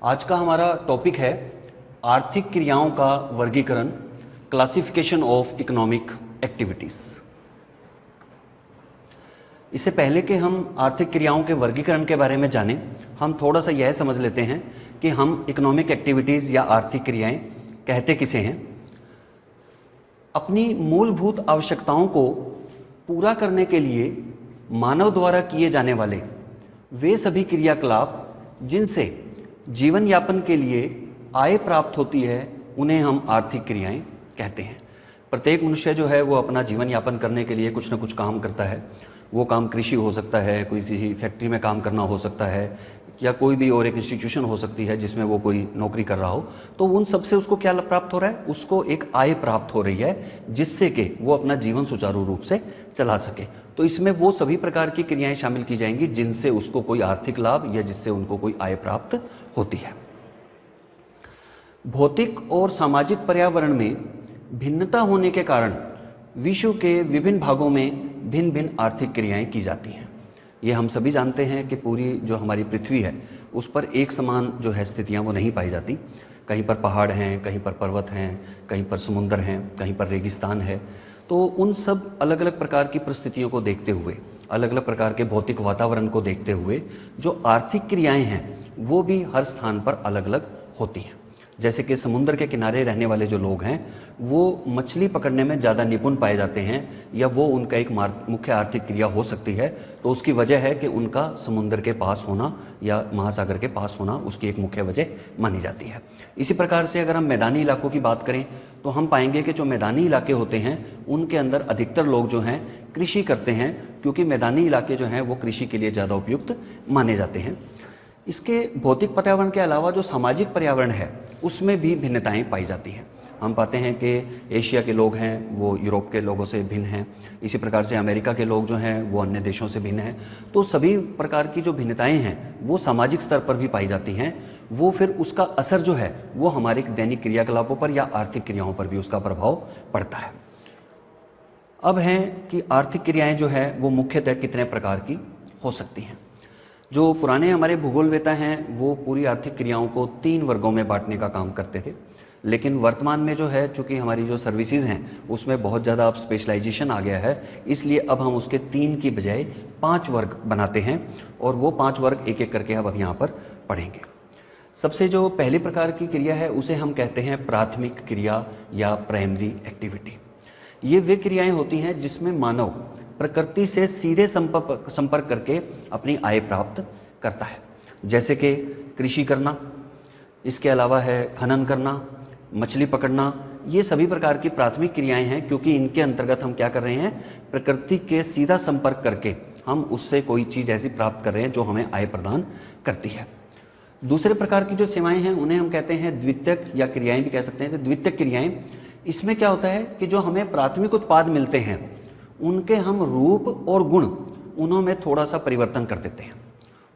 आज का हमारा टॉपिक है आर्थिक क्रियाओं का वर्गीकरण, क्लासिफिकेशन ऑफ इकोनॉमिक एक्टिविटीज़। इससे पहले कि हम आर्थिक क्रियाओं के वर्गीकरण के बारे में जानें, हम थोड़ा सा यह समझ लेते हैं कि हम इकोनॉमिक एक्टिविटीज़ या आर्थिक क्रियाएं कहते किसे हैं। अपनी मूलभूत आवश्यकताओं को पूरा करने के लिए मानव द्वारा किए जाने वाले वे सभी क्रियाकलाप जिनसे जीवन यापन के लिए आय प्राप्त होती है, उन्हें हम आर्थिक क्रियाएं कहते हैं। प्रत्येक मनुष्य जो है वो अपना जीवन यापन करने के लिए कुछ ना कुछ काम करता है। वो काम कृषि हो सकता है, कोई किसी फैक्ट्री में काम करना हो सकता है, या कोई भी और एक इंस्टीट्यूशन हो सकती है जिसमें वो कोई नौकरी कर रहा हो। तो उन सब से उसको क्या प्राप्त हो रहा है? उसको एक आय प्राप्त हो रही है जिससे कि वो अपना जीवन सुचारू रूप से चला सके। तो इसमें वो सभी प्रकार की क्रियाएं शामिल की जाएंगी जिनसे उसको कोई आर्थिक लाभ या जिससे उनको कोई आय प्राप्त होती है। भौतिक और सामाजिक पर्यावरण में भिन्नता होने के कारण विश्व के विभिन्न भागों में भिन्न भिन्न आर्थिक क्रियाएं की जाती हैं। ये हम सभी जानते हैं कि पूरी जो हमारी पृथ्वी है उस पर एक समान जो है स्थितियां वो नहीं पाई जाती। कहीं पर पहाड़ हैं, कहीं पर पर्वत हैं, कहीं पर समुद्र हैं, कहीं पर रेगिस्तान है। तो उन सब अलग अलग प्रकार की परिस्थितियों को देखते हुए, अलग अलग प्रकार के भौतिक वातावरण को देखते हुए जो आर्थिक क्रियाएं हैं वो भी हर स्थान पर अलग अलग होती हैं। जैसे कि समुद्र के किनारे रहने वाले जो लोग हैं वो मछली पकड़ने में ज़्यादा निपुण पाए जाते हैं, या वो उनका एक मुख्य आर्थिक क्रिया हो सकती है। तो उसकी वजह है कि उनका समुद्र के पास होना या महासागर के पास होना उसकी एक मुख्य वजह मानी जाती है। इसी प्रकार से अगर हम मैदानी इलाकों की बात करें तो हम पाएंगे कि जो मैदानी इलाके होते हैं उनके अंदर अधिकतर लोग जो हैं कृषि करते हैं, क्योंकि मैदानी इलाके जो हैं वो कृषि के लिए ज़्यादा उपयुक्त माने जाते हैं। इसके भौतिक पर्यावरण के अलावा जो सामाजिक पर्यावरण है उसमें भी भिन्नताएं पाई जाती हैं। हम पाते हैं कि एशिया के लोग हैं वो यूरोप के लोगों से भिन्न हैं, इसी प्रकार से अमेरिका के लोग जो हैं वो अन्य देशों से भिन्न हैं। तो सभी प्रकार की जो भिन्नताएं हैं वो सामाजिक स्तर पर भी पाई जाती हैं। वो फिर उसका असर जो है वो हमारे दैनिक क्रियाकलापों पर या आर्थिक क्रियाओं पर भी उसका प्रभाव पड़ता है। अब है कि आर्थिक क्रियाएँ जो है वो मुख्यतः कितने प्रकार की हो सकती हैं। जो पुराने हमारे भूगोलवेता हैं वो पूरी आर्थिक क्रियाओं को 3 वर्गों में बांटने का काम करते थे, लेकिन वर्तमान में जो है चूँकि हमारी जो सर्विसेज हैं उसमें बहुत ज़्यादा अब स्पेशलाइजेशन आ गया है, इसलिए अब हम उसके 3 की बजाय 5 वर्ग बनाते हैं, और वो 5 वर्ग एक एक करके अब यहाँ पर पढ़ेंगे। सबसे जो पहली प्रकार की क्रिया है उसे हम कहते हैं प्राथमिक क्रिया या प्राइमरी एक्टिविटी। ये वे क्रियाएँ होती हैं जिसमें मानव प्रकृति से सीधे संपर्क करके अपनी आय प्राप्त करता है, जैसे कि कृषि करना, इसके अलावा है खनन करना, मछली पकड़ना। ये सभी प्रकार की प्राथमिक क्रियाएं हैं, क्योंकि इनके अंतर्गत हम क्या कर रहे हैं, प्रकृति के सीधा संपर्क करके हम उससे कोई चीज़ ऐसी प्राप्त कर रहे हैं जो हमें आय प्रदान करती है। दूसरे प्रकार की जो सेवाएं हैं उन्हें हम कहते हैं द्वितीयक या क्रियाएं भी कह सकते हैं। द्वितीयक क्रियाएं, इसमें क्या होता है कि जो हमें प्राथमिक उत्पाद मिलते हैं उनके हम रूप और गुण उन्हों में थोड़ा सा परिवर्तन कर देते हैं।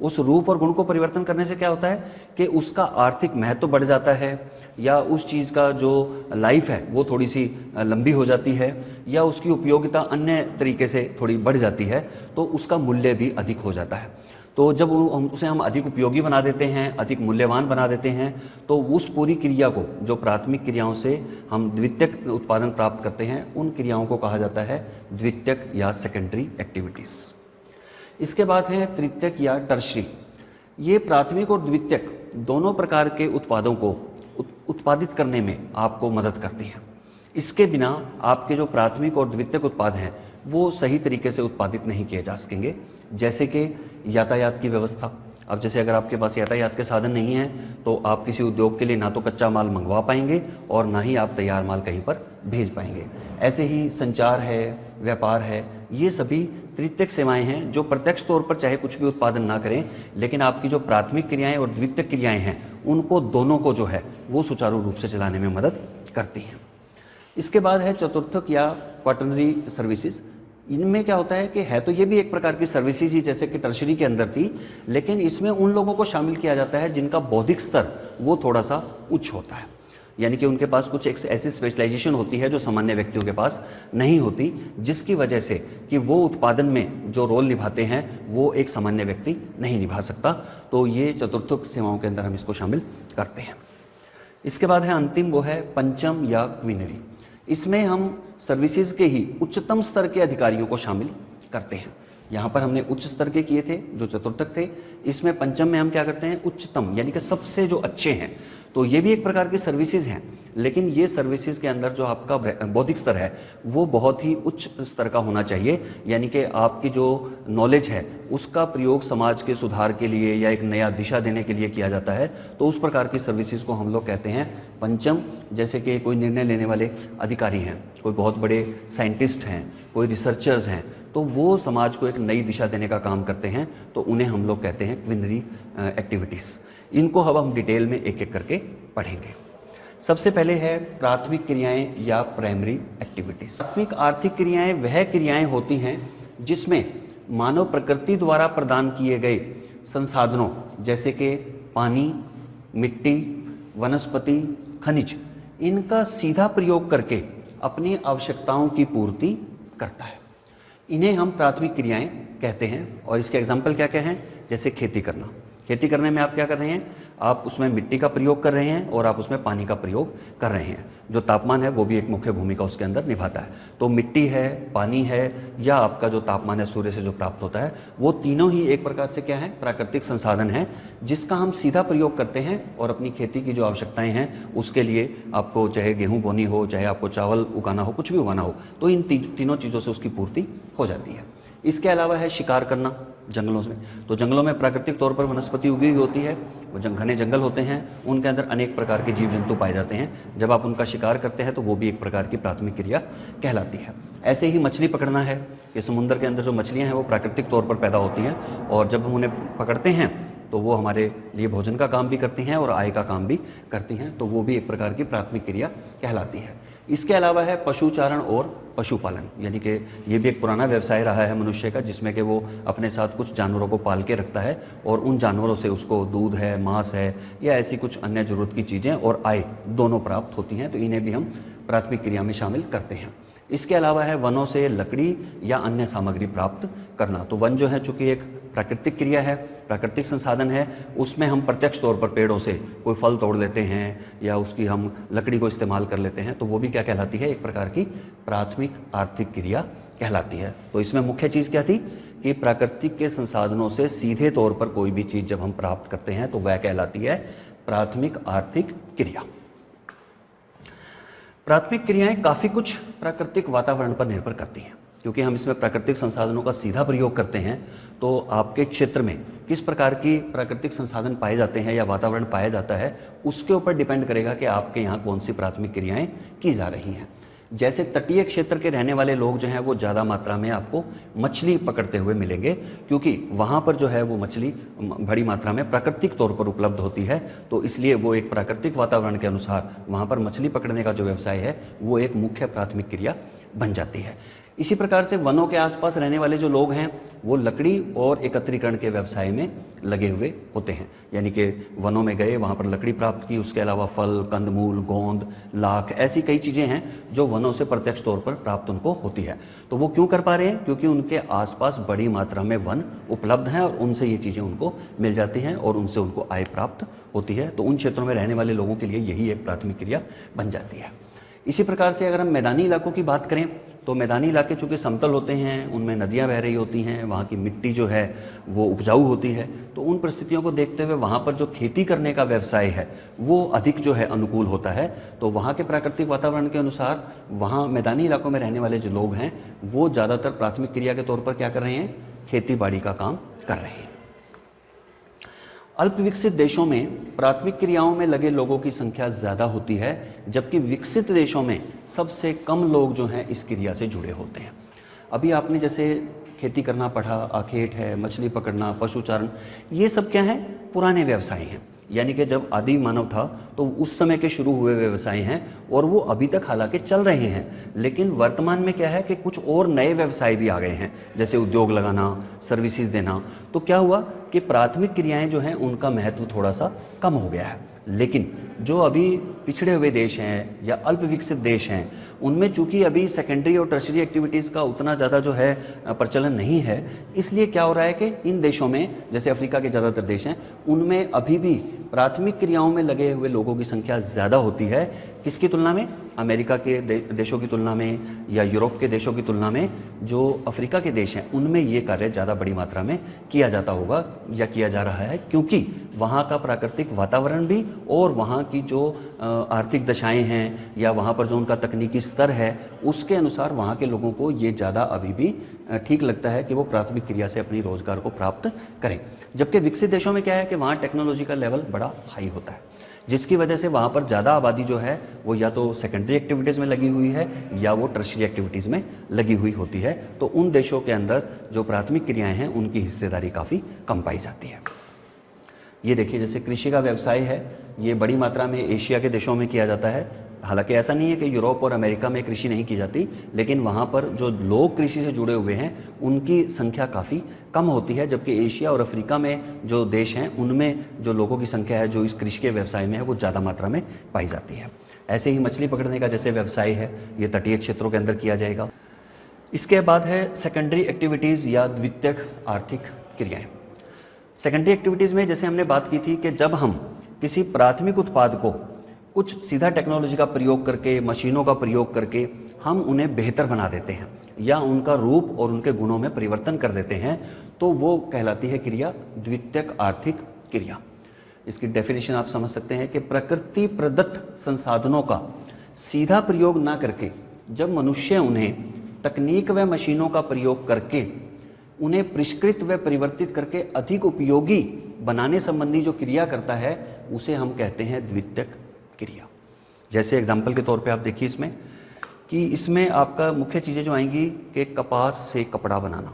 उस रूप और गुण को परिवर्तन करने से क्या होता है कि उसका आर्थिक महत्व बढ़ जाता है, या उस चीज़ का जो लाइफ है वो थोड़ी सी लंबी हो जाती है, या उसकी उपयोगिता अन्य तरीके से थोड़ी बढ़ जाती है, तो उसका मूल्य भी अधिक हो जाता है। तो जब उसे हम अधिक उपयोगी बना देते हैं, अधिक मूल्यवान बना देते हैं, तो उस पूरी क्रिया को जो प्राथमिक क्रियाओं से हम द्वितीयक उत्पादन प्राप्त करते हैं उन क्रियाओं को कहा जाता है द्वितीयक या सेकेंडरी एक्टिविटीज़। इसके बाद है तृतीयक या टर्शरी। ये प्राथमिक और द्वितीयक दोनों प्रकार के उत्पादों को उत्पादित करने में आपको मदद करती हैं। इसके बिना आपके जो प्राथमिक और द्वितीयक उत्पाद हैं वो सही तरीके से उत्पादित नहीं किए जा सकेंगे। जैसे कि यातायात की व्यवस्था। अब जैसे अगर आपके पास यातायात के साधन नहीं हैं तो आप किसी उद्योग के लिए ना तो कच्चा माल मंगवा पाएंगे और ना ही आप तैयार माल कहीं पर भेज पाएंगे। ऐसे ही संचार है, व्यापार है, ये सभी तृतीयक सेवाएं हैं जो प्रत्यक्ष तौर पर चाहे कुछ भी उत्पादन ना करें, लेकिन आपकी जो प्राथमिक क्रियाएं और द्वितीयक क्रियाएं हैं उनको दोनों को जो है वो सुचारू रूप से चलाने में मदद करती हैं। इसके बाद है चतुर्थक या क्वाटरनरी सर्विसेज। इनमें क्या होता है कि है तो ये भी एक प्रकार की सर्विसेज ही जैसे कि टर्शरी के अंदर थी, लेकिन इसमें उन लोगों को शामिल किया जाता है जिनका बौद्धिक स्तर वो थोड़ा सा उच्च होता है। यानी कि उनके पास कुछ एक ऐसी स्पेशलाइजेशन होती है जो सामान्य व्यक्तियों के पास नहीं होती, जिसकी वजह से कि वो उत्पादन में जो रोल निभाते हैं वो एक सामान्य व्यक्ति नहीं निभा सकता। तो ये चतुर्थ सेवाओं के अंदर हम इसको शामिल करते हैं। इसके बाद है अंतिम, वो है पंचम या क्वीनरी। इसमें हम सर्विसेज के ही उच्चतम स्तर के अधिकारियों को शामिल करते हैं। यहाँ पर हमने उच्च स्तर के किए थे जो चतुर्थक थे, इसमें पंचम में हम क्या करते हैं, उच्चतम यानी कि सबसे जो अच्छे हैं। तो ये भी एक प्रकार की सर्विसेज हैं, लेकिन ये सर्विसेज के अंदर जो आपका बौद्धिक स्तर है वो बहुत ही उच्च स्तर का होना चाहिए, यानी कि आपकी जो नॉलेज है उसका प्रयोग समाज के सुधार के लिए या एक नया दिशा देने के लिए किया जाता है। तो उस प्रकार की सर्विसेज को हम लोग कहते हैं पंचम। जैसे कि कोई निर्णय लेने वाले अधिकारी हैं, कोई बहुत बड़े साइंटिस्ट हैं, कोई रिसर्चर्स हैं, तो वो समाज को एक नई दिशा देने का काम करते हैं, तो उन्हें हम लोग कहते हैं क्विनरी एक्टिविटीज़। इनको अब हम डिटेल में एक एक करके पढ़ेंगे। सबसे पहले है प्राथमिक क्रियाएं या प्राइमरी एक्टिविटीज़। प्राथमिक आर्थिक क्रियाएं वह क्रियाएं होती हैं जिसमें मानव प्रकृति द्वारा प्रदान किए गए संसाधनों जैसे कि पानी, मिट्टी, वनस्पति, खनिज, इनका सीधा प्रयोग करके अपनी आवश्यकताओं की पूर्ति करता है। इन्हें हम प्राथमिक क्रियाएं कहते हैं। और इसके एग्जाम्पल क्या क्या हैं, जैसे खेती करना। खेती करने में आप क्या कर रहे हैं, आप उसमें मिट्टी का प्रयोग कर रहे हैं और आप उसमें पानी का प्रयोग कर रहे हैं। जो तापमान है वो भी एक मुख्य भूमिका उसके अंदर निभाता है। तो मिट्टी है, पानी है, या आपका जो तापमान है सूर्य से जो प्राप्त होता है, वो तीनों ही एक प्रकार से क्या है, प्राकृतिक संसाधन है जिसका हम सीधा प्रयोग करते हैं और अपनी खेती की जो आवश्यकताएं हैं उसके लिए, आपको चाहे गेहूँ बोनी हो, चाहे आपको चावल उगाना हो, कुछ भी उगाना हो, तो इन तीनों चीज़ों से उसकी पूर्ति हो जाती है। इसके अलावा है शिकार करना जंगलों में। तो जंगलों में प्राकृतिक तौर पर वनस्पति उगी हुई होती है, वो घने जंगल होते हैं, उनके अंदर अनेक प्रकार के जीव जंतु पाए जाते हैं। जब आप उनका शिकार करते हैं तो वो भी एक प्रकार की प्राथमिक क्रिया कहलाती है। ऐसे ही मछली पकड़ना है कि समुद्र के अंदर जो मछलियाँ हैं वो प्राकृतिक तौर पर पैदा होती हैं, और जब हम उन्हें पकड़ते हैं तो वो हमारे लिए भोजन का काम भी करती हैं और आय का काम भी करती हैं, तो वो भी एक प्रकार की प्राथमिक क्रिया कहलाती है। इसके अलावा है पशुचारण और पशुपालन, यानी कि ये भी एक पुराना व्यवसाय रहा है मनुष्य का, जिसमें कि वो अपने साथ कुछ जानवरों को पाल के रखता है और उन जानवरों से उसको दूध है, मांस है, या ऐसी कुछ अन्य ज़रूरत की चीज़ें और आय दोनों प्राप्त होती हैं। तो इन्हें भी हम प्राथमिक क्रिया में शामिल करते हैं। इसके अलावा है वनों से लकड़ी या अन्य सामग्री प्राप्त करना। तो वन जो है चूँकि एक प्राकृतिक क्रिया है, प्राकृतिक संसाधन है, उसमें हम प्रत्यक्ष तौर पर पेड़ों से कोई फल तोड़ लेते हैं या उसकी हम लकड़ी को इस्तेमाल कर लेते हैं, तो वो भी क्या कहलाती है, एक प्रकार की प्राथमिक आर्थिक क्रिया कहलाती है। तो इसमें मुख्य चीज़ क्या थी कि प्राकृतिक के संसाधनों से सीधे तौर पर कोई भी चीज़ जब हम प्राप्त करते हैं तो वह कहलाती है प्राथमिक आर्थिक क्रिया। प्राथमिक क्रियाएं काफ़ी कुछ प्राकृतिक वातावरण पर निर्भर करती हैं, क्योंकि हम इसमें प्राकृतिक संसाधनों का सीधा प्रयोग करते हैं। तो आपके क्षेत्र में किस प्रकार की प्राकृतिक संसाधन पाए जाते हैं या वातावरण पाया जाता है, उसके ऊपर डिपेंड करेगा कि आपके यहाँ कौन सी प्राथमिक क्रियाएं की जा रही हैं। जैसे तटीय क्षेत्र के रहने वाले लोग जो हैं वो ज़्यादा मात्रा में आपको मछली पकड़ते हुए मिलेंगे, क्योंकि वहाँ पर जो है वो मछली बड़ी मात्रा में प्राकृतिक तौर पर उपलब्ध होती है। तो इसलिए वो एक प्राकृतिक वातावरण के अनुसार वहाँ पर मछली पकड़ने का जो व्यवसाय है वो एक मुख्य प्राथमिक क्रिया बन जाती है। इसी प्रकार से वनों के आसपास रहने वाले जो लोग हैं वो लकड़ी और एकत्रीकरण के व्यवसाय में लगे हुए होते हैं, यानी कि वनों में गए, वहाँ पर लकड़ी प्राप्त की, उसके अलावा फल, कंदमूल, गोंद, लाख, ऐसी कई चीज़ें हैं जो वनों से प्रत्यक्ष तौर पर प्राप्त उनको होती है। तो वो क्यों कर पा रहे हैं, क्योंकि उनके आसपास बड़ी मात्रा में वन उपलब्ध हैं और उनसे ये चीज़ें उनको मिल जाती हैं और उनसे उनको आय प्राप्त होती है। तो उन क्षेत्रों में रहने वाले लोगों के लिए यही एक प्राथमिक क्रिया बन जाती है। इसी प्रकार से अगर हम मैदानी इलाकों की बात करें तो मैदानी इलाके चूँकि समतल होते हैं, उनमें नदियाँ बह रही होती हैं, वहाँ की मिट्टी जो है वो उपजाऊ होती है, तो उन परिस्थितियों को देखते हुए वहाँ पर जो खेती करने का व्यवसाय है वो अधिक जो है अनुकूल होता है। तो वहाँ के प्राकृतिक वातावरण के अनुसार वहाँ मैदानी इलाकों में रहने वाले जो लोग हैं वो ज़्यादातर प्राथमिक क्रिया के तौर पर क्या कर रहे हैं, खेती बाड़ी का काम कर रहे हैं। अल्प विकसित देशों में प्राथमिक क्रियाओं में लगे लोगों की संख्या ज़्यादा होती है, जबकि विकसित देशों में सबसे कम लोग जो हैं इस क्रिया से जुड़े होते हैं। अभी आपने जैसे खेती करना पढ़ा, आखेट है, मछली पकड़ना, पशुचारण, ये सब क्या है, पुराने व्यवसाय हैं, यानी कि जब आदि मानव था तो उस समय के शुरू हुए व्यवसाय हैं और वो अभी तक हालांकि चल रहे हैं। लेकिन वर्तमान में क्या है कि कुछ और नए व्यवसाय भी आ गए हैं, जैसे उद्योग लगाना, सर्विसेज देना। तो क्या हुआ कि प्राथमिक क्रियाएं जो हैं उनका महत्व थोड़ा सा कम हो गया है। लेकिन जो अभी पिछड़े हुए देश हैं या अल्प विकसित देश हैं, उनमें चूंकि अभी सेकेंडरी और टर्शरी एक्टिविटीज़ का उतना ज़्यादा जो है प्रचलन नहीं है, इसलिए क्या हो रहा है कि इन देशों में, जैसे अफ्रीका के ज़्यादातर देश हैं, उनमें अभी भी प्राथमिक क्रियाओं में लगे हुए लोगों की संख्या ज़्यादा होती है। किसकी तुलना में? अमेरिका के देशों की तुलना में या यूरोप के देशों की तुलना में। जो अफ्रीका के देश हैं उनमें ये कार्य ज़्यादा बड़ी मात्रा में किया जाता होगा या किया जा रहा है, क्योंकि वहाँ का प्राकृतिक वातावरण भी और वहाँ की जो आर्थिक दशाएं हैं या वहाँ पर जो उनका तकनीकी स्तर है, उसके अनुसार वहाँ के लोगों को ये ज़्यादा अभी भी ठीक लगता है कि वो प्राथमिक क्रिया से अपनी रोज़गार को प्राप्त करें। जबकि विकसित देशों में क्या है कि वहाँ टेक्नोलॉजी का लेवल बड़ा हाई होता है, जिसकी वजह से वहाँ पर ज़्यादा आबादी जो है वो या तो सेकेंडरी एक्टिविटीज़ में लगी हुई है या वो टर्शरी एक्टिविटीज़ में लगी हुई होती है। तो उन देशों के अंदर जो प्राथमिक क्रियाएं हैं उनकी हिस्सेदारी काफ़ी कम पाई जाती है। ये देखिए, जैसे कृषि का व्यवसाय है, ये बड़ी मात्रा में एशिया के देशों में किया जाता है। हालांकि ऐसा नहीं है कि यूरोप और अमेरिका में कृषि नहीं की जाती, लेकिन वहाँ पर जो लोग कृषि से जुड़े हुए हैं उनकी संख्या काफ़ी कम होती है। जबकि एशिया और अफ्रीका में जो देश हैं उनमें जो लोगों की संख्या है जो इस कृषि के व्यवसाय में है वो ज़्यादा मात्रा में पाई जाती है। ऐसे ही मछली पकड़ने का जैसे व्यवसाय है, ये तटीय क्षेत्रों के अंदर किया जाएगा। इसके बाद है सेकेंडरी एक्टिविटीज़ या द्वितीयक आर्थिक क्रियाएँ। सेकेंडरी एक्टिविटीज़ में जैसे हमने बात की थी कि जब हम किसी प्राथमिक उत्पाद को कुछ सीधा टेक्नोलॉजी का प्रयोग करके, मशीनों का प्रयोग करके हम उन्हें बेहतर बना देते हैं या उनका रूप और उनके गुणों में परिवर्तन कर देते हैं, तो वो कहलाती है क्रिया द्वितीयक आर्थिक क्रिया। इसकी डेफिनेशन आप समझ सकते हैं कि प्रकृति प्रदत्त संसाधनों का सीधा प्रयोग ना करके जब मनुष्य उन्हें तकनीक व मशीनों का प्रयोग करके उन्हें परिष्कृत व परिवर्तित करके अधिक उपयोगी बनाने संबंधी जो क्रिया करता है, उसे हम कहते हैं द्वितीयक क्रिया। जैसे एग्जाम्पल के तौर पे आप देखिए इसमें कि इसमें आपका मुख्य चीज़ें जो आएंगी कि कपास से कपड़ा बनाना।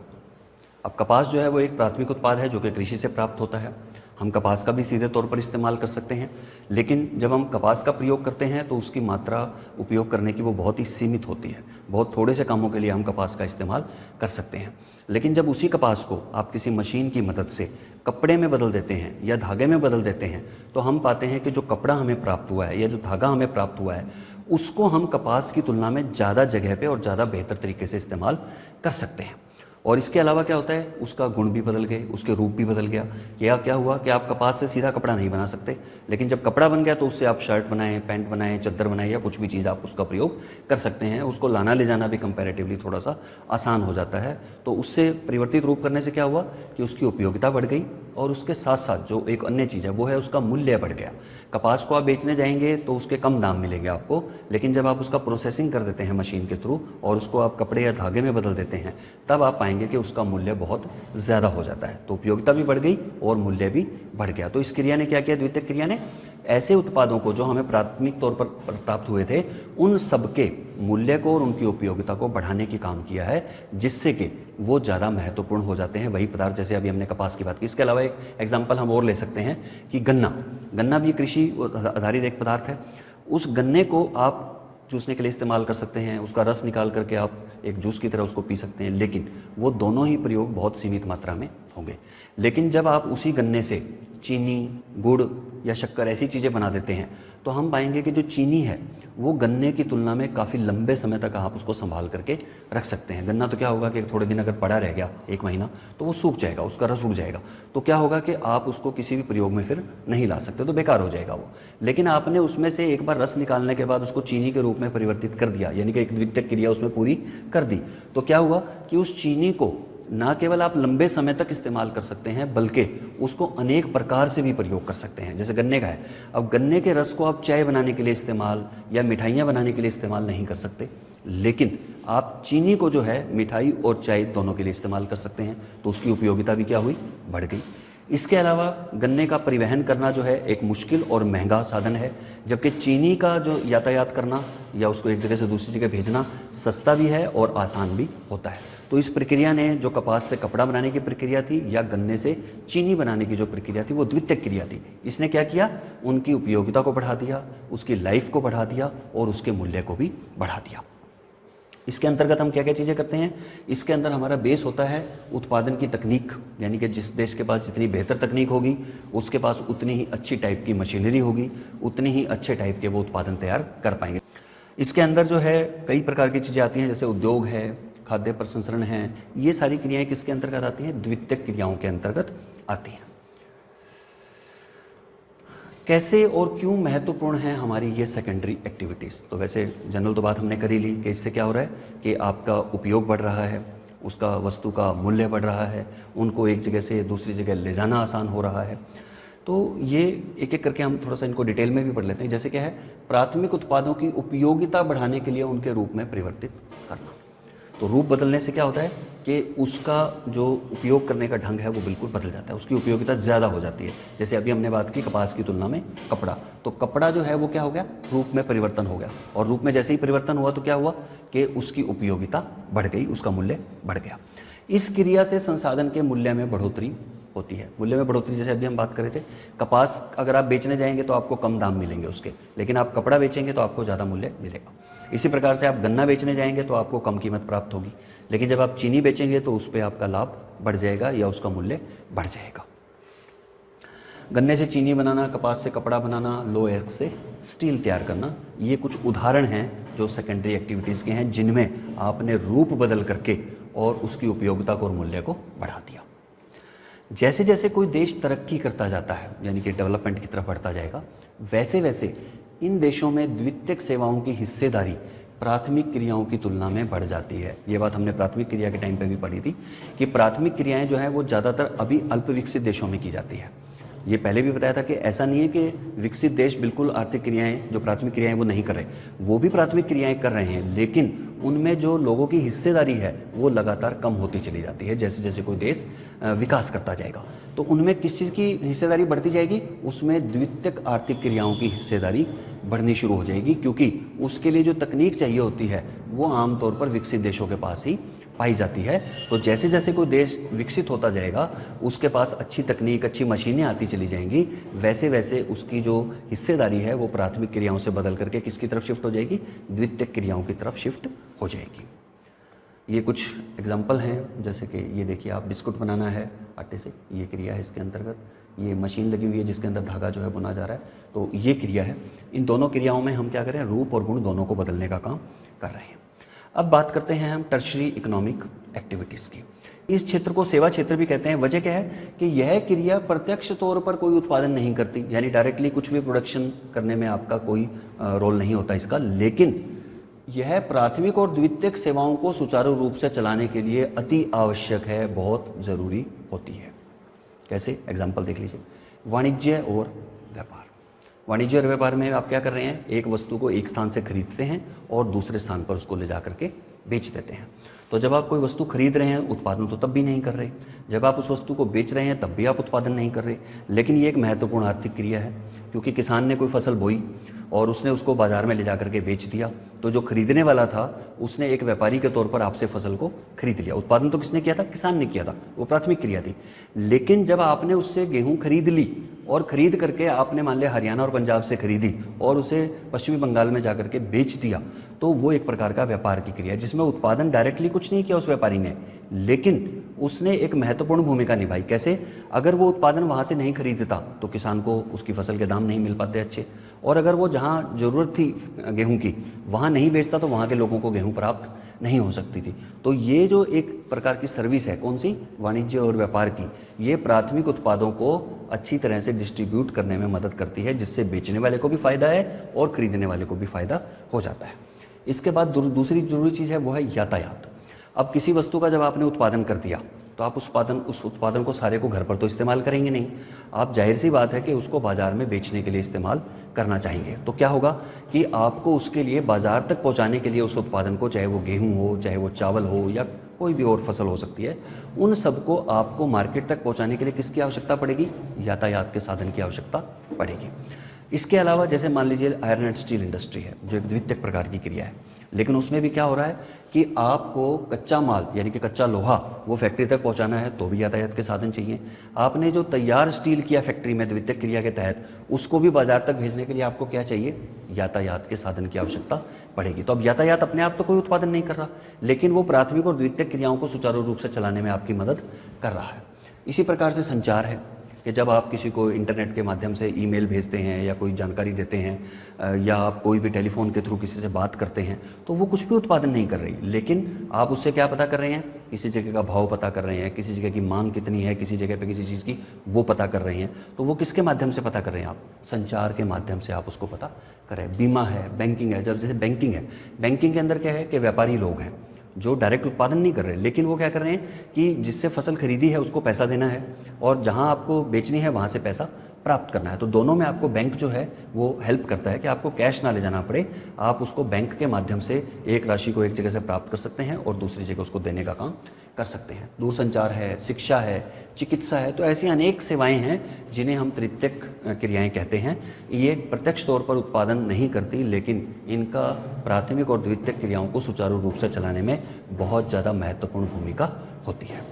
अब कपास जो है वो एक प्राथमिक उत्पाद है जो कि कृषि से प्राप्त होता है। हम कपास का भी सीधे तौर पर इस्तेमाल कर सकते हैं, लेकिन जब हम कपास का प्रयोग करते हैं तो उसकी मात्रा उपयोग करने की वो बहुत ही सीमित होती है। बहुत थोड़े से कामों के लिए हम कपास का इस्तेमाल कर सकते हैं। लेकिन जब उसी कपास को आप किसी मशीन की मदद से कपड़े में बदल देते हैं या धागे में बदल देते हैं, तो हम पाते हैं कि जो कपड़ा हमें प्राप्त हुआ है या जो धागा हमें प्राप्त हुआ है, उसको हम कपास की तुलना में ज़्यादा जगह पे और ज़्यादा बेहतर तरीके से इस्तेमाल कर सकते हैं। और इसके अलावा क्या होता है, उसका गुण भी बदल गए, उसके रूप भी बदल गया। क्या हुआ कि आप कपास से सीधा कपड़ा नहीं बना सकते, लेकिन जब कपड़ा बन गया तो उससे आप शर्ट बनाएं, पैंट बनाएं, चद्दर बनाएं या कुछ भी चीज़ आप उसका प्रयोग कर सकते हैं। उसको लाना ले जाना भी कंपैरेटिवली थोड़ा सा आसान हो जाता है। तो उससे परिवर्तित रूप करने से क्या हुआ कि उसकी उपयोगिता बढ़ गई और उसके साथ साथ जो एक अन्य चीज़ है वो है उसका मूल्य बढ़ गया। कपास को आप बेचने जाएंगे तो उसके कम दाम मिलेंगे आपको, लेकिन जब आप उसका प्रोसेसिंग कर देते हैं मशीन के थ्रू और उसको आप कपड़े या धागे में बदल देते हैं, तब आप पाएंगे कि उसका मूल्य बहुत ज़्यादा हो जाता है। तो उपयोगिता भी बढ़ गई और मूल्य भी बढ़ गया। तो इस क्रिया ने क्या किया, द्वितीयक क्रिया ने ऐसे उत्पादों को जो हमें प्राथमिक तौर पर प्राप्त हुए थे, उन सब के मूल्य को और उनकी उपयोगिता को बढ़ाने की काम किया है, जिससे कि वो ज़्यादा महत्वपूर्ण हो जाते हैं वही पदार्थ। जैसे अभी हमने कपास की बात की, इसके अलावा एक एग्जाम्पल हम और ले सकते हैं कि गन्ना भी कृषि आधारित एक पदार्थ है। उस गन्ने को आप जूसने के लिए इस्तेमाल कर सकते हैं, उसका रस निकाल करके आप एक जूस की तरह उसको पी सकते हैं, लेकिन वो दोनों ही प्रयोग बहुत सीमित मात्रा में होंगे। लेकिन जब आप उसी गन्ने से चीनी, गुड़ या शक्कर ऐसी चीज़ें बना देते हैं, तो हम पाएंगे कि जो चीनी है वो गन्ने की तुलना में काफ़ी लंबे समय तक आप उसको संभाल करके रख सकते हैं। गन्ना तो क्या होगा कि थोड़े दिन अगर पड़ा रह गया, 1 महीना, तो वो सूख जाएगा, उसका रस उड़ जाएगा। तो क्या होगा कि आप उसको किसी भी प्रयोग में फिर नहीं ला सकते, तो बेकार हो जाएगा वो। लेकिन आपने उसमें से एक बार रस निकालने के बाद उसको चीनी के रूप में परिवर्तित कर दिया, यानी कि एक द्वितीयक क्रिया उसमें पूरी कर दी, तो क्या हुआ कि उस चीनी को ना केवल आप लंबे समय तक इस्तेमाल कर सकते हैं, बल्कि उसको अनेक प्रकार से भी प्रयोग कर सकते हैं। जैसे गन्ने का है, अब गन्ने के रस को आप चाय बनाने के लिए इस्तेमाल या मिठाइयाँ बनाने के लिए इस्तेमाल नहीं कर सकते, लेकिन आप चीनी को जो है मिठाई और चाय दोनों के लिए इस्तेमाल कर सकते हैं। तो उसकी उपयोगिता भी क्या हुई, बढ़ गई। इसके अलावा गन्ने का परिवहन करना जो है एक मुश्किल और महंगा साधन है, जबकि चीनी का जो यातायात करना या उसको एक जगह से दूसरी जगह भेजना सस्ता भी है और आसान भी होता है। तो इस प्रक्रिया ने जो कपास से कपड़ा बनाने की प्रक्रिया थी या गन्ने से चीनी बनाने की जो प्रक्रिया थी वो द्वितीयक क्रिया थी। इसने क्या किया, उनकी उपयोगिता को बढ़ा दिया, उसकी लाइफ को बढ़ा दिया और उसके मूल्य को भी बढ़ा दिया। इसके अंतर्गत हम क्या क्या चीज़ें करते हैं? इसके अंदर हमारा बेस होता है उत्पादन की तकनीक, यानी कि जिस देश के पास जितनी बेहतर तकनीक होगी उसके पास उतनी ही अच्छी टाइप की मशीनरी होगी, उतनी ही अच्छे टाइप के वो उत्पादन तैयार कर पाएंगे। इसके अंदर जो है कई प्रकार की चीज़ें आती हैं, जैसे उद्योग है, खाद्य प्रसंस्करण है, ये सारी क्रियाएं किसके अंतर्गत आती हैं? द्वितीयक क्रियाओं के अंतर्गत आती हैं। कैसे और क्यों महत्वपूर्ण है हमारी ये सेकेंडरी एक्टिविटीज़? तो वैसे जनरल तो बात हमने कर ही ली कि इससे क्या हो रहा है कि आपका उपयोग बढ़ रहा है, उसका वस्तु का मूल्य बढ़ रहा है, उनको एक जगह से दूसरी जगह ले जाना आसान हो रहा है। तो ये एक एक करके हम थोड़ा सा इनको डिटेल में भी पढ़ लेते हैं। जैसे क्या है, प्राथमिक उत्पादों की उपयोगिता बढ़ाने के लिए उनके रूप में परिवर्तित करना। तो रूप बदलने से क्या होता है कि उसका जो उपयोग करने का ढंग है वो बिल्कुल बदल जाता है, उसकी उपयोगिता ज़्यादा हो जाती है। जैसे अभी हमने बात की कपास की तुलना में कपड़ा, तो कपड़ा जो है वो क्या हो गया? रूप में परिवर्तन हो गया, और रूप में जैसे ही परिवर्तन हुआ तो क्या हुआ कि उसकी उपयोगिता बढ़ गई, उसका मूल्य बढ़ गया। इस क्रिया से संसाधन के मूल्य में बढ़ोतरी होती है। मूल्य में बढ़ोतरी, जैसे अभी हम बात कर रहे थे, कपास अगर आप बेचने जाएंगे तो आपको कम दाम मिलेंगे उसके, लेकिन आप कपड़ा बेचेंगे तो आपको ज़्यादा मूल्य मिलेगा। इसी प्रकार से आप गन्ना बेचने जाएंगे तो आपको कम कीमत प्राप्त होगी, लेकिन जब आप चीनी बेचेंगे तो उस पर आपका लाभ बढ़ जाएगा या उसका मूल्य बढ़ जाएगा। गन्ने से चीनी बनाना, कपास से कपड़ा बनाना, लोहे से स्टील तैयार करना, ये कुछ उदाहरण हैं जो सेकेंडरी एक्टिविटीज़ के हैं जिनमें आपने रूप बदल करके और उसकी उपयोगिता को और मूल्य को बढ़ा दिया। जैसे जैसे कोई देश तरक्की करता जाता है, यानी कि डेवलपमेंट की तरफ बढ़ता जाएगा, वैसे वैसे इन देशों में द्वितीयक सेवाओं की हिस्सेदारी प्राथमिक क्रियाओं की तुलना में बढ़ जाती है। ये बात हमने प्राथमिक क्रिया के टाइम पे भी पढ़ी थी कि प्राथमिक क्रियाएं जो हैं वो ज़्यादातर अभी अल्प विकसित देशों में की जाती है। ये पहले भी बताया था कि ऐसा नहीं है कि विकसित देश बिल्कुल आर्थिक क्रियाएं, जो प्राथमिक क्रियाएं वो नहीं कर रहे, वो भी प्राथमिक क्रियाएं कर रहे हैं, लेकिन उनमें जो लोगों की हिस्सेदारी है वो लगातार कम होती चली जाती है। जैसे जैसे कोई देश विकास करता जाएगा तो उनमें किस चीज़ की हिस्सेदारी बढ़ती जाएगी? उसमें द्वितीयक आर्थिक क्रियाओं की हिस्सेदारी बढ़नी शुरू हो जाएगी, क्योंकि उसके लिए जो तकनीक चाहिए होती है वो आमतौर पर विकसित देशों के पास ही पाई जाती है। तो जैसे जैसे कोई देश विकसित होता जाएगा उसके पास अच्छी तकनीक, अच्छी मशीनें आती चली जाएंगी, वैसे वैसे उसकी जो हिस्सेदारी है वो प्राथमिक क्रियाओं से बदल करके किसकी तरफ शिफ्ट हो जाएगी? द्वितीयक क्रियाओं की तरफ शिफ्ट हो जाएगी। ये कुछ एग्जाम्पल हैं, जैसे कि ये देखिए, आप बिस्कुट बनाना है आटे से, ये क्रिया है इसके अंतर्गत। ये मशीन लगी हुई है जिसके अंदर धागा जो है बुना जा रहा है, तो ये क्रिया है। इन दोनों क्रियाओं में हम क्या करें? रूप और गुण दोनों को बदलने का काम कर रहे हैं। अब बात करते हैं हम टर्शरी इकोनॉमिक एक्टिविटीज़ की। इस क्षेत्र को सेवा क्षेत्र भी कहते हैं। वजह क्या है कि यह क्रिया प्रत्यक्ष तौर पर कोई उत्पादन नहीं करती, यानी डायरेक्टली कुछ भी प्रोडक्शन करने में आपका कोई रोल नहीं होता इसका, लेकिन यह प्राथमिक और द्वितीयक सेवाओं को सुचारू रूप से चलाने के लिए अति आवश्यक है, बहुत ज़रूरी होती है। कैसे? एग्जाम्पल देख लीजिए। वाणिज्य और व्यापार। वाणिज्य और व्यापार में आप क्या कर रहे हैं? एक वस्तु को एक स्थान से खरीदते हैं और दूसरे स्थान पर उसको ले जा करके बेच देते हैं। तो जब आप कोई वस्तु खरीद रहे हैं, उत्पादन तो तब भी नहीं कर रहे, जब आप उस वस्तु को बेच रहे हैं तब भी आप उत्पादन नहीं कर रहे। लेकिन ये एक महत्वपूर्ण आर्थिक क्रिया है, क्योंकि किसान ने कोई फसल बोई और उसने उसको बाजार में ले जा करके बेच दिया, तो जो खरीदने वाला था उसने एक व्यापारी के तौर पर आपसे फसल को खरीद लिया। उत्पादन तो किसने किया था? किसान ने किया था, वो प्राथमिक क्रिया थी। लेकिन जब आपने उससे गेहूं खरीद ली और खरीद करके आपने मान लिया हरियाणा और पंजाब से खरीदी और उसे पश्चिमी बंगाल में जाकर के बेच दिया, तो वो एक प्रकार का व्यापार की क्रिया है जिसमें उत्पादन डायरेक्टली कुछ नहीं किया उस व्यापारी ने, लेकिन उसने एक महत्वपूर्ण भूमिका निभाई। कैसे? अगर वो उत्पादन वहाँ से नहीं खरीदता तो किसान को उसकी फसल के दाम नहीं मिल पाते अच्छे, और अगर वो जहाँ ज़रूरत थी गेहूं की वहाँ नहीं बेचता तो वहाँ के लोगों को गेहूं प्राप्त नहीं हो सकती थी। तो ये जो एक प्रकार की सर्विस है, कौन सी? वाणिज्य और व्यापार की, ये प्राथमिक उत्पादों को अच्छी तरह से डिस्ट्रीब्यूट करने में मदद करती है, जिससे बेचने वाले को भी फ़ायदा है और ख़रीदने वाले को भी फ़ायदा हो जाता है। इसके बाद दूसरी जरूरी चीज़ है वो है यातायात। अब किसी वस्तु का जब आपने उत्पादन कर दिया तो आप उस उत्पादन को सारे को घर पर तो इस्तेमाल करेंगे नहीं, आप जाहिर सी बात है कि उसको बाज़ार में बेचने के लिए इस्तेमाल करना चाहेंगे। तो क्या होगा कि आपको उसके लिए बाज़ार तक पहुंचाने के लिए उस उत्पादन को, चाहे वो गेहूं हो, चाहे वो चावल हो या कोई भी और फसल हो सकती है, उन सबको आपको मार्केट तक पहुँचाने के लिए किसकी आवश्यकता पड़ेगी? यातायात के साधन की आवश्यकता पड़ेगी। इसके अलावा जैसे मान लीजिए आयरन एंड स्टील इंडस्ट्री है, जो एक द्वितीयक प्रकार की क्रिया है, लेकिन उसमें भी क्या हो रहा है कि आपको कच्चा माल यानी कि कच्चा लोहा वो फैक्ट्री तक पहुंचाना है तो भी यातायात के साधन चाहिए। आपने जो तैयार स्टील किया फैक्ट्री में द्वितीयक क्रिया के तहत, उसको भी बाजार तक भेजने के लिए आपको क्या चाहिए? यातायात के साधन की आवश्यकता पड़ेगी। तो अब यातायात अपने आप तो कोई उत्पादन नहीं कर रहा, लेकिन वो प्राथमिक और द्वितीयक क्रियाओं को सुचारू रूप से चलाने में आपकी मदद कर रहा है। इसी प्रकार से संचार है कि जब आप किसी को इंटरनेट के माध्यम से ईमेल भेजते हैं या कोई जानकारी देते हैं या आप कोई भी टेलीफोन के थ्रू किसी से बात करते हैं, तो वो कुछ भी उत्पादन नहीं कर रही, लेकिन आप उससे क्या पता कर रहे हैं, किसी जगह का भाव पता कर रहे हैं, किसी जगह की मांग कितनी है, किसी जगह पे किसी चीज़ की वो पता कर रहे हैं। तो वो किसके माध्यम से पता कर रहे हैं, आप संचार के माध्यम से आप उसको पता कर रहे हैं। बीमा है, बैंकिंग है, जब जैसे बैंकिंग है, बैंकिंग के अंदर क्या है कि व्यापारी लोग हैं जो डायरेक्ट उत्पादन नहीं कर रहे, लेकिन वो क्या कर रहे हैं कि जिससे फसल खरीदी है उसको पैसा देना है और जहां आपको बेचनी है वहां से पैसा प्राप्त करना है। तो दोनों में आपको बैंक जो है वो हेल्प करता है कि आपको कैश ना ले जाना पड़े, आप उसको बैंक के माध्यम से एक राशि को एक जगह से प्राप्त कर सकते हैं और दूसरी जगह उसको देने का काम कर सकते हैं। दूरसंचार है, शिक्षा है, चिकित्सा है, तो ऐसी अनेक सेवाएं हैं जिन्हें हम तृतीयक क्रियाएं कहते हैं। ये प्रत्यक्ष तौर पर उत्पादन नहीं करती, लेकिन इनका प्राथमिक और द्वितीयक क्रियाओं को सुचारू रूप से चलाने में बहुत ज़्यादा महत्वपूर्ण भूमिका होती है।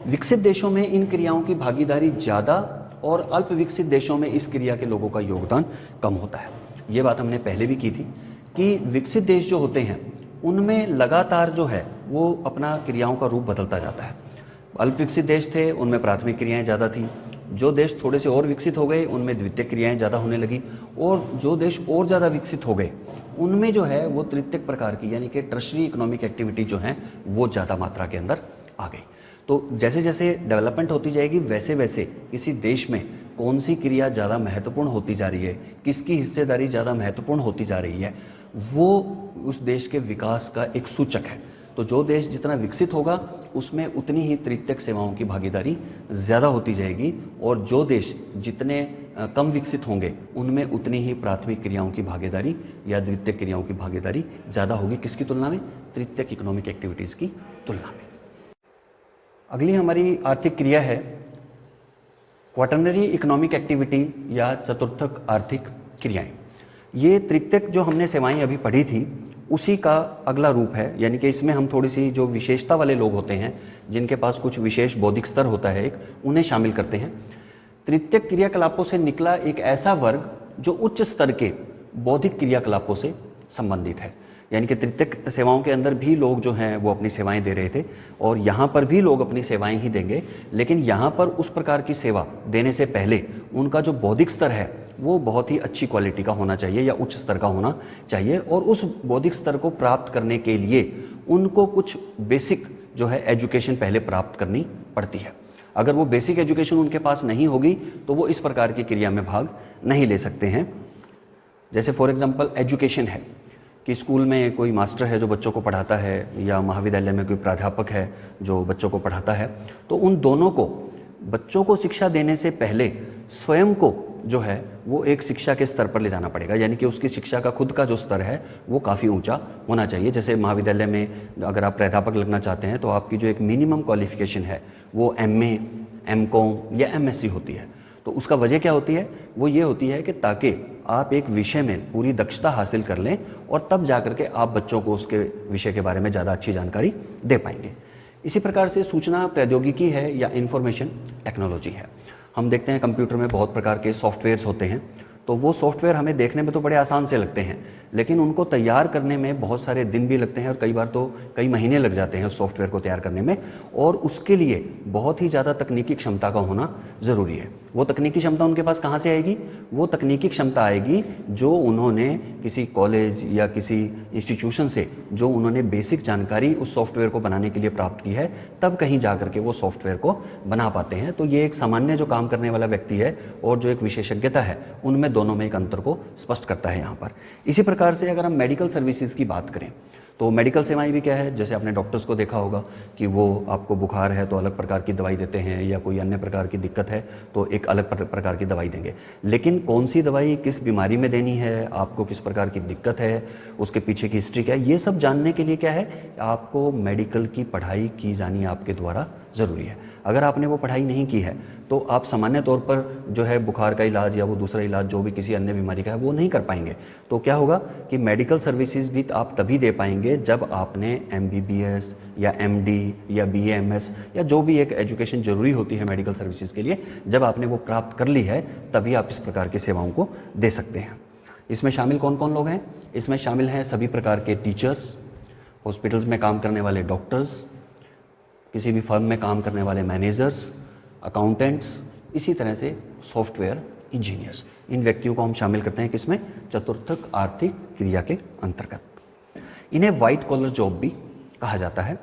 विकसित देशों में इन क्रियाओं की भागीदारी ज़्यादा और अल्प विकसित देशों में इस क्रिया के लोगों का योगदान कम होता है। ये बात हमने पहले भी की थी कि विकसित देश जो होते हैं उनमें लगातार जो है वो अपना क्रियाओं का रूप बदलता जाता है। अल्प विकसित देश थे, उनमें प्राथमिक क्रियाएं ज़्यादा थी। जो देश थोड़े से और विकसित हो गए उनमें द्वितीयक क्रियाएं ज़्यादा होने लगी, और जो देश और ज़्यादा विकसित हो गए उनमें जो है वो तृतीयक प्रकार की यानी कि टर्शरी इकोनॉमिक एक्टिविटी जो है वो ज़्यादा मात्रा के अंदर आ गई। तो जैसे जैसे डेवलपमेंट होती जाएगी वैसे वैसे किसी देश में कौन सी क्रिया ज़्यादा महत्वपूर्ण होती जा रही है, किसकी हिस्सेदारी ज़्यादा महत्वपूर्ण होती जा रही है, वो उस देश के विकास का एक सूचक है। तो जो देश जितना विकसित होगा उसमें उतनी ही तृतीयक सेवाओं की भागीदारी ज़्यादा होती जाएगी, और जो देश जितने कम विकसित होंगे उनमें उतनी ही प्राथमिक क्रियाओं की भागीदारी या द्वितीयक क्रियाओं की भागीदारी ज़्यादा होगी। किसकी तुलना में? तृतीयक इकोनॉमिक एक्टिविटीज़ की तुलना में। अगली हमारी आर्थिक क्रिया है क्वाटरनरी इकोनॉमिक एक्टिविटी या चतुर्थक आर्थिक क्रियाएं। ये तृतीयक जो हमने सेवाएं अभी पढ़ी थी उसी का अगला रूप है, यानी कि इसमें हम थोड़ी सी जो विशेषता वाले लोग होते हैं जिनके पास कुछ विशेष बौद्धिक स्तर होता है एक, उन्हें शामिल करते हैं। तृतीयक क्रियाकलापों से निकला एक ऐसा वर्ग जो उच्च स्तर के बौद्धिक क्रियाकलापों से संबंधित है, यानी कि तृतीयक सेवाओं के अंदर भी लोग जो हैं वो अपनी सेवाएं दे रहे थे और यहाँ पर भी लोग अपनी सेवाएं ही देंगे, लेकिन यहाँ पर उस प्रकार की सेवा देने से पहले उनका जो बौद्धिक स्तर है वो बहुत ही अच्छी क्वालिटी का होना चाहिए या उच्च स्तर का होना चाहिए, और उस बौद्धिक स्तर को प्राप्त करने के लिए उनको कुछ बेसिक जो है एजुकेशन पहले प्राप्त करनी पड़ती है। अगर वो बेसिक एजुकेशन उनके पास नहीं होगी तो वो इस प्रकार की क्रिया में भाग नहीं ले सकते हैं। जैसे फॉर एग्जाम्पल एजुकेशन है कि स्कूल में कोई मास्टर है जो बच्चों को पढ़ाता है या महाविद्यालय में कोई प्राध्यापक है जो बच्चों को पढ़ाता है, तो उन दोनों को बच्चों को शिक्षा देने से पहले स्वयं को जो है वो एक शिक्षा के स्तर पर ले जाना पड़ेगा, यानी कि उसकी शिक्षा का खुद का जो स्तर है वो काफ़ी ऊंचा होना चाहिए। जैसे महाविद्यालय में अगर आप प्राध्यापक लगना चाहते हैं तो आपकी जो एक मिनिमम क्वालिफिकेशन है वो MA, MCOM या MSc होती है। तो उसका वजह क्या होती है? वो ये होती है कि ताकि आप एक विषय में पूरी दक्षता हासिल कर लें और तब जा कर के आप बच्चों को उसके विषय के बारे में ज़्यादा अच्छी जानकारी दे पाएंगे। इसी प्रकार से सूचना प्रौद्योगिकी है या इंफॉर्मेशन टेक्नोलॉजी है। हम देखते हैं कंप्यूटर में बहुत प्रकार के सॉफ्टवेयर्स होते हैं, तो वो सॉफ्टवेयर हमें देखने में तो बड़े आसान से लगते हैं, लेकिन उनको तैयार करने में बहुत सारे दिन भी लगते हैं और कई बार तो कई महीने लग जाते हैं उस सॉफ्टवेयर को तैयार करने में, और उसके लिए बहुत ही ज़्यादा तकनीकी क्षमता का होना ज़रूरी है। वो तकनीकी क्षमता उनके पास कहाँ से आएगी? वो तकनीकी क्षमता आएगी जो उन्होंने किसी कॉलेज या किसी इंस्टीट्यूशन से जो उन्होंने बेसिक जानकारी उस सॉफ्टवेयर को बनाने के लिए प्राप्त की है, तब कहीं जा करके वो सॉफ्टवेयर को बना पाते हैं। तो ये एक सामान्य जो काम करने वाला व्यक्ति है और जो एक विशेषज्ञता है उनमें दोनों में एक अंतर को स्पष्ट करता है यहाँ पर। इसी प्रकार से अगर हम मेडिकल सर्विसेज की बात करें तो मेडिकल सेवाएं भी क्या है, जैसे आपने डॉक्टर्स को देखा होगा कि वो आपको बुखार है तो अलग प्रकार की दवाई देते हैं, या कोई अन्य प्रकार की दिक्कत है तो एक अलग प्रकार की दवाई देंगे, लेकिन कौन सी दवाई किस बीमारी में देनी है, आपको किस प्रकार की दिक्कत है, उसके पीछे की हिस्ट्री क्या है, ये सब जानने के लिए क्या है, आपको मेडिकल की पढ़ाई की जानी आपके द्वारा ज़रूरी है। अगर आपने वो पढ़ाई नहीं की है तो आप सामान्य तौर पर जो है बुखार का इलाज या वो दूसरा इलाज जो भी किसी अन्य बीमारी का है वो नहीं कर पाएंगे। तो क्या होगा कि मेडिकल सर्विसेज भी आप तभी दे पाएंगे जब आपने MBBS या MD या BAMS या जो भी एक एजुकेशन जरूरी होती है मेडिकल सर्विसेज के लिए, जब आपने वो प्राप्त कर ली है तभी आप इस प्रकार की सेवाओं को दे सकते हैं। इसमें शामिल कौन कौन लोग हैं? इसमें शामिल हैं सभी प्रकार के टीचर्स, हॉस्पिटल्स में काम करने वाले डॉक्टर्स, किसी भी फर्म में काम करने वाले मैनेजर्स, अकाउंटेंट्स, इसी तरह से सॉफ्टवेयर इंजीनियर्स। इन व्यक्तियों को हम शामिल करते हैं किसमें? चतुर्थक आर्थिक क्रिया के अंतर्गत। इन्हें वाइट कॉलर जॉब भी कहा जाता है।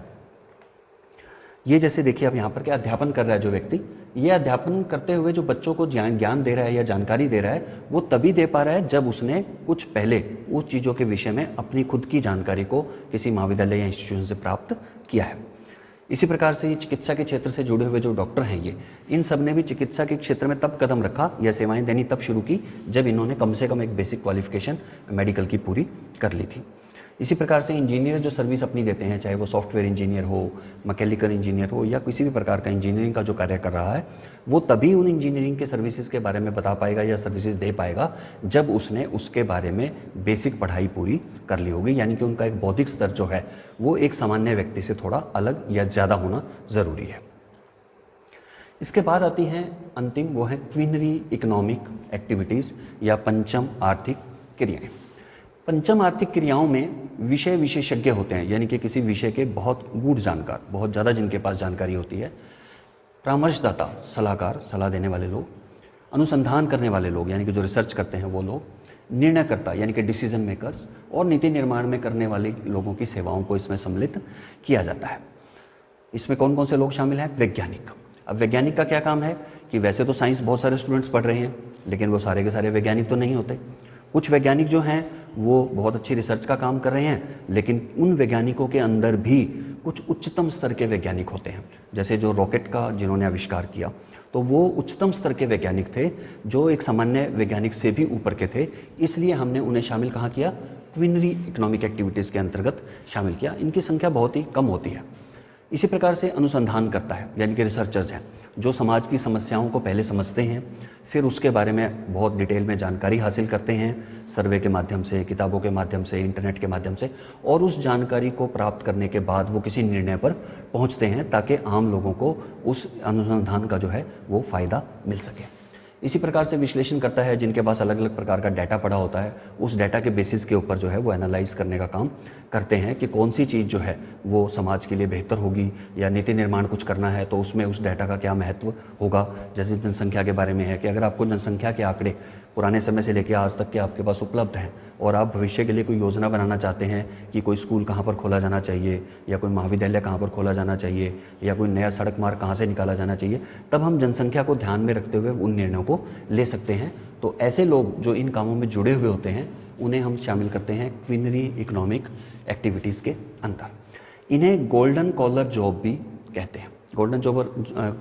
ये जैसे देखिए आप यहाँ पर क्या अध्यापन कर रहा है जो व्यक्ति, ये अध्यापन करते हुए जो बच्चों को ज्ञान दे रहा है या जानकारी दे रहा है, वो तभी दे पा रहा है जब उसने कुछ पहले उस चीज़ों के विषय में अपनी खुद की जानकारी को किसी महाविद्यालय या इंस्टीट्यूशन से प्राप्त किया है। इसी प्रकार से ये चिकित्सा के क्षेत्र से जुड़े हुए जो डॉक्टर हैं, ये इन सब ने भी चिकित्सा के क्षेत्र में तब कदम रखा या सेवाएं देनी तब शुरू की जब इन्होंने कम से कम एक बेसिक क्वालिफिकेशन मेडिकल की पूरी कर ली थी। इसी प्रकार से इंजीनियर जो सर्विस अपनी देते हैं, चाहे वो सॉफ्टवेयर इंजीनियर हो, मैकेनिकल इंजीनियर हो या किसी भी प्रकार का इंजीनियरिंग का जो कार्य कर रहा है, वो तभी उन इंजीनियरिंग के सर्विसेज के बारे में बता पाएगा या सर्विसेज दे पाएगा जब उसने उसके बारे में बेसिक पढ़ाई पूरी कर ली होगी। यानी कि उनका एक बौद्धिक स्तर जो है वो एक सामान्य व्यक्ति से थोड़ा अलग या ज़्यादा होना ज़रूरी है। इसके बाद आती हैं अंतिम, वो है क्विनरी इकोनॉमिक एक्टिविटीज़ या पंचम आर्थिक क्रियाएँ। पंचम आर्थिक क्रियाओं में विषय विशेषज्ञ होते हैं, यानी कि किसी विषय के बहुत गूढ़ जानकार, बहुत ज़्यादा जिनके पास जानकारी होती है, परामर्शदाता, सलाहकार, सलाह देने वाले लोग, अनुसंधान करने वाले लोग यानी कि जो रिसर्च करते हैं वो लोग, निर्णयकर्ता यानी कि डिसीजन मेकर्स, और नीति निर्माण में करने वाले लोगों की सेवाओं को इसमें सम्मिलित किया जाता है। इसमें कौन कौन से लोग शामिल हैं? वैज्ञानिक। अब वैज्ञानिक का क्या काम है कि वैसे तो साइंस बहुत सारे स्टूडेंट्स पढ़ रहे हैं, लेकिन वो सारे के सारे वैज्ञानिक तो नहीं होते। कुछ वैज्ञानिक जो हैं वो बहुत अच्छी रिसर्च का काम कर रहे हैं, लेकिन उन वैज्ञानिकों के अंदर भी कुछ उच्चतम स्तर के वैज्ञानिक होते हैं। जैसे जो रॉकेट का जिन्होंने आविष्कार किया, तो वो उच्चतम स्तर के वैज्ञानिक थे जो एक सामान्य वैज्ञानिक से भी ऊपर के थे, इसलिए हमने उन्हें शामिल कहाँ किया? क्विनरी इकोनॉमिक एक्टिविटीज़ के अंतर्गत शामिल किया। इनकी संख्या बहुत ही कम होती है। इसी प्रकार से अनुसंधान करता है, यानी कि रिसर्चर्स हैं जो समाज की समस्याओं को पहले समझते हैं, फिर उसके बारे में बहुत डिटेल में जानकारी हासिल करते हैं, सर्वे के माध्यम से, किताबों के माध्यम से, इंटरनेट के माध्यम से, और उस जानकारी को प्राप्त करने के बाद वो किसी निर्णय पर पहुंचते हैं ताकि आम लोगों को उस अनुसंधान का जो है वो फ़ायदा मिल सके। इसी प्रकार से विश्लेषण करता है, जिनके पास अलग अलग प्रकार का डाटा पड़ा होता है, उस डाटा के बेसिस के ऊपर जो है वो एनालाइज करने का काम करते हैं कि कौन सी चीज़ जो है वो समाज के लिए बेहतर होगी, या नीति निर्माण कुछ करना है तो उसमें उस डाटा का क्या महत्व होगा। जैसे जनसंख्या के बारे में है कि अगर आपको जनसंख्या के आंकड़े पुराने समय से लेकर आज तक के आपके पास उपलब्ध हैं और आप भविष्य के लिए कोई योजना बनाना चाहते हैं कि कोई स्कूल कहाँ पर खोला जाना चाहिए, या कोई महाविद्यालय कहाँ पर खोला जाना चाहिए, या कोई नया सड़क मार्ग कहाँ से निकाला जाना चाहिए, तब हम जनसंख्या को ध्यान में रखते हुए उन निर्णयों को ले सकते हैं। तो ऐसे लोग जो इन कामों में जुड़े हुए होते हैं उन्हें हम शामिल करते हैं क्विनरी इकोनॉमिक एक्टिविटीज़ के अंदर। इन्हें गोल्डन कॉलर जॉब भी कहते हैं। गोल्डन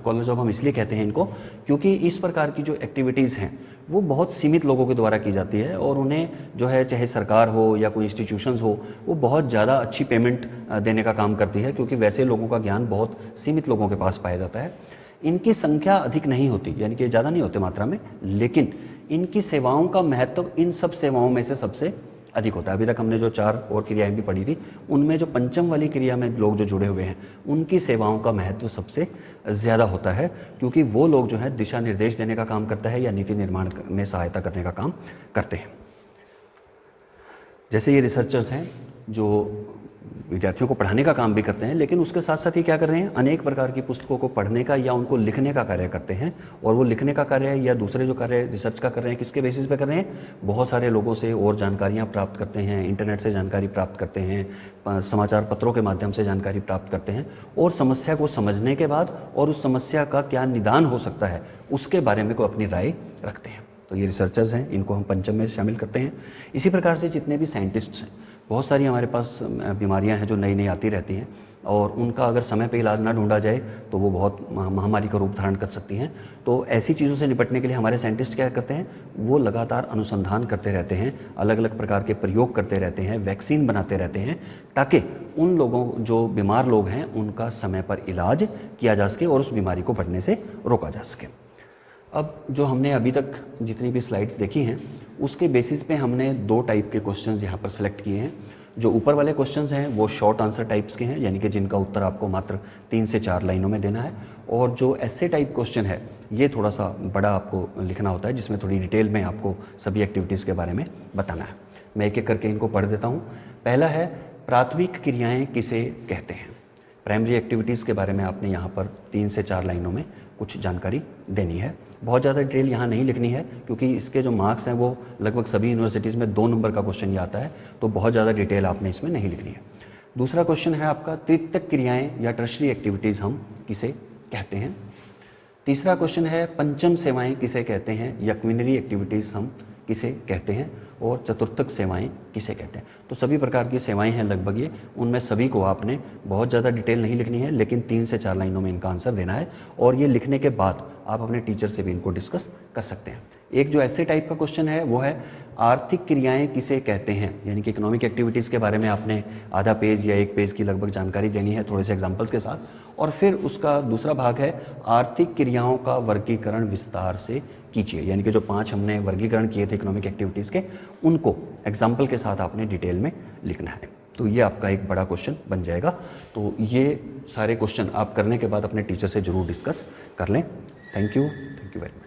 कॉलर जॉब हम इसलिए कहते हैं इनको क्योंकि इस प्रकार की जो एक्टिविटीज़ हैं वो बहुत सीमित लोगों के द्वारा की जाती है, और उन्हें जो है चाहे सरकार हो या कोई इंस्टीट्यूशंस हो, वो बहुत ज़्यादा अच्छी पेमेंट देने का काम करती है, क्योंकि वैसे लोगों का ज्ञान बहुत सीमित लोगों के पास पाया जाता है। इनकी संख्या अधिक नहीं होती, यानी कि ज़्यादा नहीं होते मात्रा में, लेकिन इनकी सेवाओं का महत्व इन सब सेवाओं में से सबसे अधिक होता है। अभी तक हमने जो 4 और क्रियाएं भी पढ़ी थी, उनमें जो पंचम वाली क्रिया में लोग जो जुड़े हुए हैं उनकी सेवाओं का महत्व सबसे ज़्यादा होता है, क्योंकि वो लोग जो है दिशा निर्देश देने का काम करता है या नीति निर्माण में सहायता करने का काम करते हैं। जैसे ये रिसर्चर्स हैं जो विद्यार्थियों को पढ़ाने का काम भी करते हैं, लेकिन उसके साथ साथ ये क्या कर रहे हैं? अनेक प्रकार की पुस्तकों को पढ़ने का या उनको लिखने का कार्य करते हैं। और वो लिखने का कार्य या दूसरे जो कार्य रिसर्च का कर रहे हैं, किसके बेसिस पे कर रहे हैं? बहुत सारे लोगों से और जानकारियाँ प्राप्त करते हैं, इंटरनेट से जानकारी प्राप्त करते हैं, समाचार पत्रों के माध्यम से जानकारी प्राप्त करते हैं, और समस्या को समझने के बाद और उस समस्या का क्या निदान हो सकता है उसके बारे में को अपनी राय रखते हैं। तो ये रिसर्चर्स हैं, इनको हम पंचम में शामिल करते हैं। इसी प्रकार से जितने भी साइंटिस्ट्स हैं, बहुत सारी हमारे पास बीमारियां हैं जो नई नई आती रहती हैं, और उनका अगर समय पे इलाज ना ढूंढा जाए तो वो बहुत महामारी का रूप धारण कर सकती हैं। तो ऐसी चीज़ों से निपटने के लिए हमारे साइंटिस्ट क्या करते हैं? वो लगातार अनुसंधान करते रहते हैं, अलग अलग प्रकार के प्रयोग करते रहते हैं, वैक्सीन बनाते रहते हैं, ताकि उन लोगों जो बीमार लोग हैं उनका समय पर इलाज किया जा सके और उस बीमारी को बढ़ने से रोका जा सके। अब जो हमने अभी तक जितनी भी स्लाइड्स देखी हैं उसके बेसिस पे हमने 2 टाइप के क्वेश्चंस यहाँ पर सिलेक्ट किए हैं। जो ऊपर वाले क्वेश्चंस हैं वो शॉर्ट आंसर टाइप्स के हैं, यानी कि जिनका उत्तर आपको मात्र 3 से 4 लाइनों में देना है, और जो ऐसे टाइप क्वेश्चन है ये थोड़ा सा बड़ा आपको लिखना होता है, जिसमें थोड़ी डिटेल में आपको सभी एक्टिविटीज़ के बारे में बताना है। मैं एक एक करके इनको पढ़ देता हूँ। पहला है प्राथमिक क्रियाएं किसे कहते हैं। प्राइमरी एक्टिविटीज़ के बारे में आपने यहाँ पर 3 से 4 लाइनों में कुछ जानकारी देनी है। बहुत ज़्यादा डिटेल यहाँ नहीं लिखनी है क्योंकि इसके जो मार्क्स हैं वो लगभग सभी यूनिवर्सिटीज़ में 2 नंबर का क्वेश्चन ही आता है, तो बहुत ज़्यादा डिटेल आपने इसमें नहीं लिखनी है। दूसरा क्वेश्चन है आपका तृतीयक क्रियाएं या टर्शरी एक्टिविटीज़ हम किसे कहते हैं। तीसरा क्वेश्चन है पंचम सेवाएं किसे कहते हैं या क्विनरी एक्टिविटीज़ हम किसे कहते हैं। और चतुर्थक सेवाएं किसे कहते हैं। तो सभी प्रकार की सेवाएं हैं लगभग ये, उनमें सभी को आपने बहुत ज़्यादा डिटेल नहीं लिखनी है, लेकिन 3 से 4 लाइनों में इनका आंसर देना है और ये लिखने के बाद आप अपने टीचर से भी इनको डिस्कस कर सकते हैं। एक जो ऐसे टाइप का क्वेश्चन है वो है आर्थिक क्रियाएं किसे कहते हैं, यानी कि इकोनॉमिक एक्टिविटीज़ के बारे में आपने आधा पेज या 1 पेज की लगभग जानकारी देनी है थोड़े से एग्जाम्पल्स के साथ। और फिर उसका दूसरा भाग है आर्थिक क्रियाओं का वर्गीकरण विस्तार से कीजिए, यानी कि जो 5 हमने वर्गीकरण किए थे इकोनॉमिक एक्टिविटीज़ के, उनको एग्जाम्पल के साथ आपने डिटेल में लिखना है। तो ये आपका एक बड़ा क्वेश्चन बन जाएगा। तो ये सारे क्वेश्चन आप करने के बाद अपने टीचर से ज़रूर डिस्कस कर लें। Thank you very much.